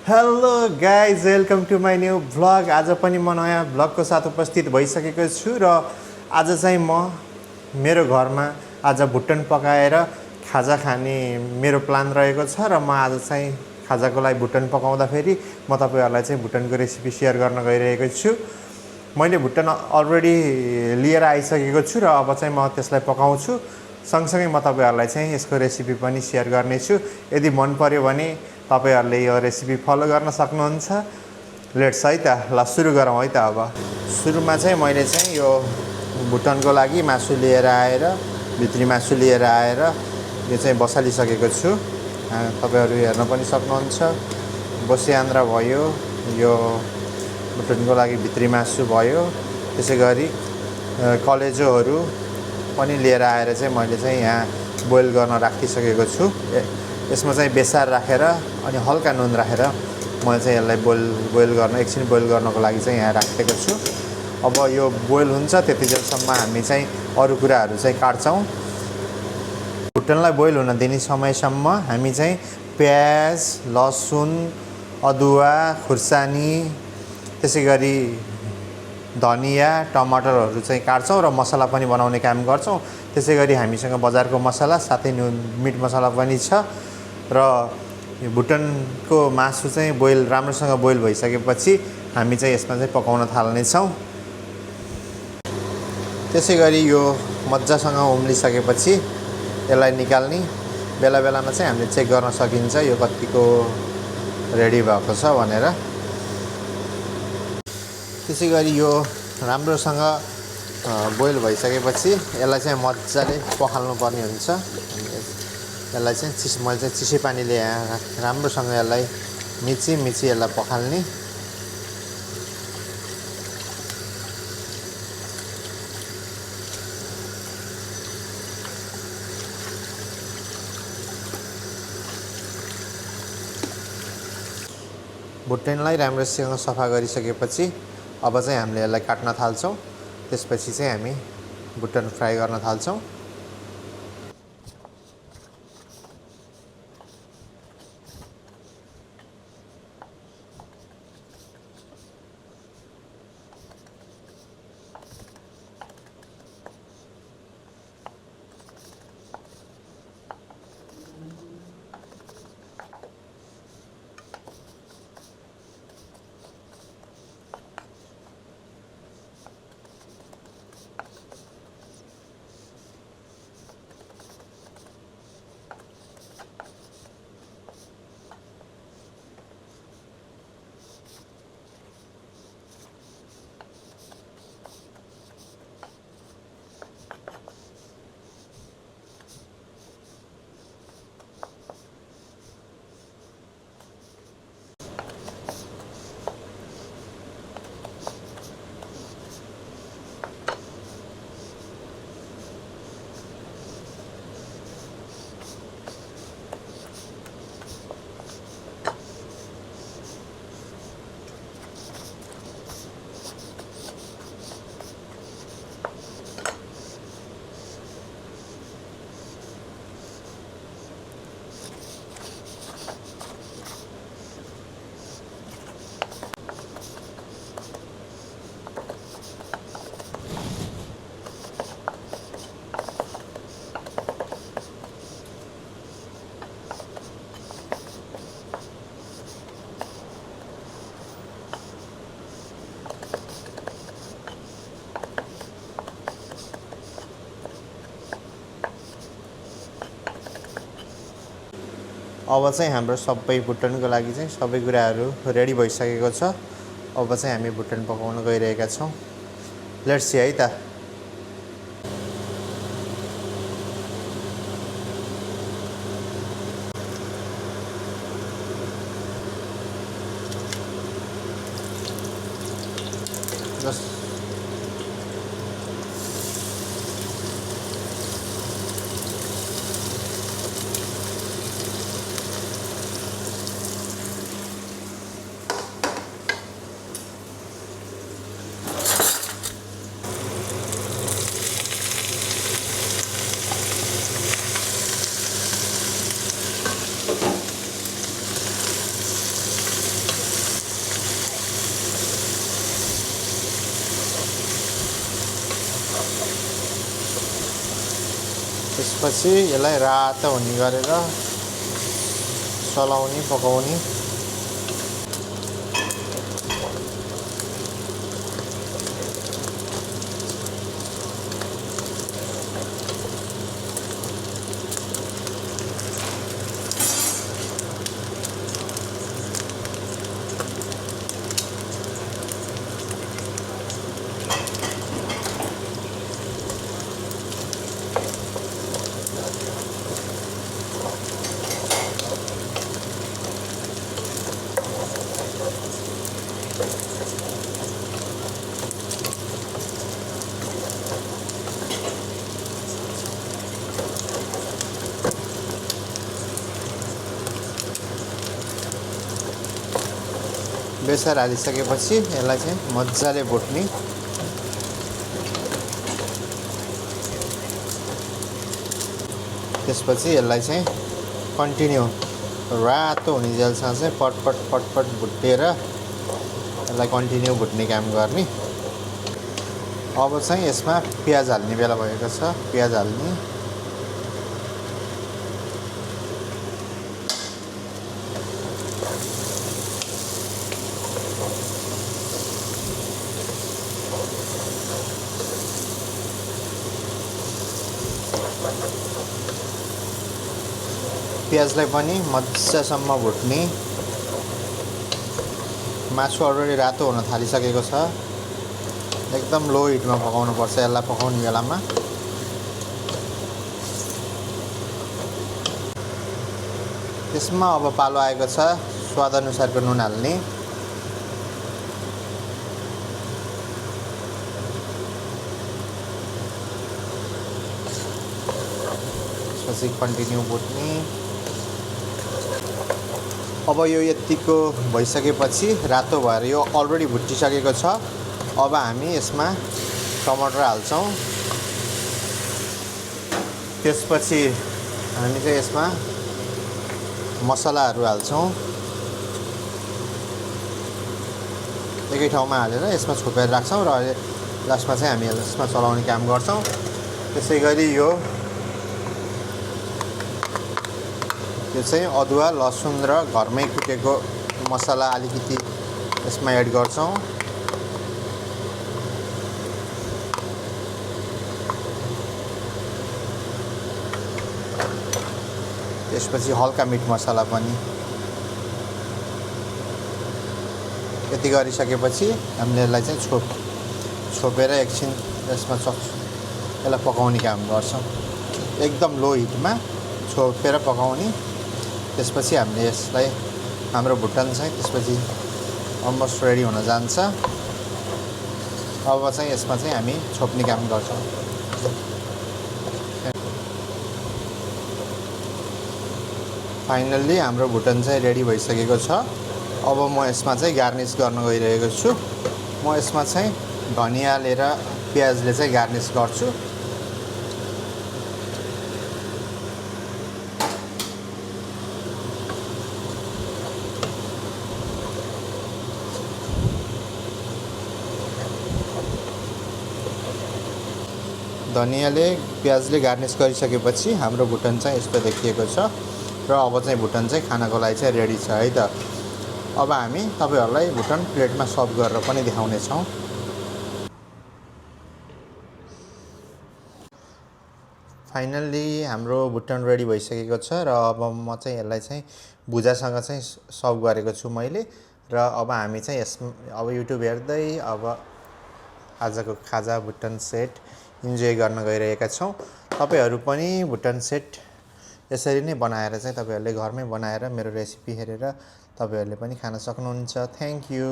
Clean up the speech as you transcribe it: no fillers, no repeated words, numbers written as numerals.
Hello guys, welcome to my new vlog. आज पनि म नयाँ भ्लगको साथ उपस्थित भइसकेको छु र आज चाहिँ म मेरो घरमा आज भुटन पकाएर खाजा खाने मेरो प्लान रहेको छ र म आज चाहिँ खाजाको लागि भुटन पकाउँदाखेरि म तपाईँहरूलाई चाहिँ भुटनको रेसिपी सेयर गर्न गइरहेको छु। मैले भुटन अलरेडी लिएर आइसकेको छु र अब चाहिँ म त्यसलाई पकाउँछु। सँगसँगै म तपाईँहरूलाई चाहिँ यसको रेसिपी पनि सेयर गर्नेछु। यदि मन पर्यो भने तपाईँहरूले यो रेसिपी फलो गर्न सक्नुहुन्छ। लेट्स है त, ल सुरु गरौँ है त। अब सुरुमा चाहिँ मैले चाहिँ यो भुटनको लागि मासु लिएर आएर, भित्री मासु लिएर आएर यो चाहिँ बसालिसकेको छु। तपाईँहरू हेर्न पनि सक्नुहुन्छ। बसियान्द्रा भयो, यो भुटनको लागि भित्री मासु भयो, त्यसै गरी कलेजोहरू पनि लिएर आएर चाहिँ मैले चाहिँ यहाँ बोइल गर्न राखिसकेको छु। यसमा चाहिँ बेसार राखेर अनि हल्का नुन राखेर मैले चाहिँ यसलाई बोइल गर्न एकछिन बोइल गर्नको लागि चाहिँ यहाँ राखेको छु। अब यो बोइल हुन्छ त्यतिजेलसम्म हामी चाहिँ अरू कुराहरू चाहिँ काट्छौँ। भुटनलाई बोइल हुन दिने समयसम्म हामी चाहिँ प्याज, लसुन, अदुवा, खुर्सानी, त्यसै गरी धनिया, टमाटरहरू चाहिँ काट्छौँ र मसला पनि बनाउने काम गर्छौँ। त्यसै गरी हामीसँग बजारको मसला साथै मिट मसला पनि छ र यो भुटनको मासु चाहिँ राम्रोसँग बोइल भइसकेपछि हामी चाहिँ यसमा चाहिँ पकाउन थाल्नेछौँ। त्यसै गरी यो मजासँग उम्लिसकेपछि यसलाई निकाल्ने बेला बेलामा चाहिँ हामीले चेक गर्न सकिन्छ यो कतिको रेडी भएको छ भनेर। त्यसै गरी यो राम्रोसँग बोइल भइसकेपछि यसलाई चाहिँ मजाले पखाल्नुपर्ने हुन्छ। यसलाई चाहिँ मैले चाहिँ चिसो पानीले राम्रोसँग यसलाई मिची यसलाई पखाल्ने। भुटनलाई राम्रोसँग सफा गरिसकेपछि अब चाहिँ हामीले यसलाई काट्न थाल्छौँ। त्यसपछि चाहिँ हामी भुटन फ्राई गर्न थाल्छौँ। अब चाहिँ हाम्रो सबै भुटनको लागि चाहिँ सबै कुराहरू रेडी भइसकेको छ। अब चाहिँ हामी भुटन पकाउन गइरहेका छौँ। लेट्स सी है त। त्यसपछि यसलाई रातो हुने गरेर चलाउने पकाउने। बेसार हालिसकेपछि यसलाई चाहिँ मजाले भुट्ने। त्यसपछि यसलाई चाहिँ कन्टिन्यू रातो हुनेजेलसम्म चाहिँ पटपट भुटेर यसलाई कन्टिन्यू भुट्ने काम गर्ने। अब चाहिँ यसमा प्याज हाल्ने बेला भएको छ। प्याज हाल्ने। प्याजलाई पनि मजासम्म भुट्ने। मासु अलरेडी रातो हुन थालिसकेको छ। एकदम लो हिटमा पकाउनु पर्छ यसलाई पकाउने बेलामा। त्यसमा अब पालो आएको छ स्वाद अनुसारको नुन हाल्ने। त्यसपछि कन्टिन्यू भुट्ने। अब यो यतिको भइसकेपछि रातो भएर यो अलरेडी भुटिसकेको छ। अब हामी यसमा टमाटर हाल्छौँ। त्यसपछि हामी चाहिँ यसमा मसलाहरू हाल्छौँ। एकै ठाउँमा हालेर यसमा छोपेर राख्छौँ र लास्टमा चाहिँ हामी यसमा चलाउने काम गर्छौँ। त्यसै गरी यो चाहिँ अदुवा लसुन र घरमै कुटेको मसला अलिकति यसमा एड गर्छौँ। त्यसपछि हल्का मिट मसला पनि। यति गरिसकेपछि हामीले यसलाई चाहिँ छोपेर एकछिन यसमा यसलाई पकाउने काम गर्छौँ। एकदम लो हिटमा छोपेर पकाउने। त्यसपछि हामीले यसलाई हाम्रो भुटन चाहिँ त्यसपछि अलमोस्ट रेडी हुन जान्छ। अब चाहिँ यसमा चाहिँ हामी छोप्ने काम गर्छौँ। फाइनल्ली हाम्रो भुटन चाहिँ रेडी भइसकेको छ। अब म यसमा चाहिँ गार्निस गर्न गइरहेको छु। म यसमा चाहिँ धनियाँले र प्याजले चाहिँ गार्निस गर्छु। धनियाँले प्याजले गार्निस गरिसकेपछि हाम्रो भुटन चाहिँ यस्तो देखिएको छ र अब चाहिँ भुटन चाहिँ खानको लागि चाहिँ रेडी छ है त। अब हामी तपाईहरुलाई भुटन प्लेटमा सर्भ गरेर पनि देखाउने छौं। फाइनल्ली हाम्रो भुटन रेडी भइसकेको छ र अब म चाहिँ यसलाई चाहिँ भुजासँग चाहिँ सर्भ गरेको छु मैले। र अब हामी चाहिँ अब युट्युब हेर्दै अब आजको खाजा भुटन सेट इन्जोय गर्न गइरहेका छौं। तपाईहरु पनि भुटन सेट यसरी नै बनाएर चाहिँ तपाईहरुले घरमै बनाएर मेरो रेसिपी हेरेर तपाईहरुले पनि खान सक्नुहुन्छ। Thank you.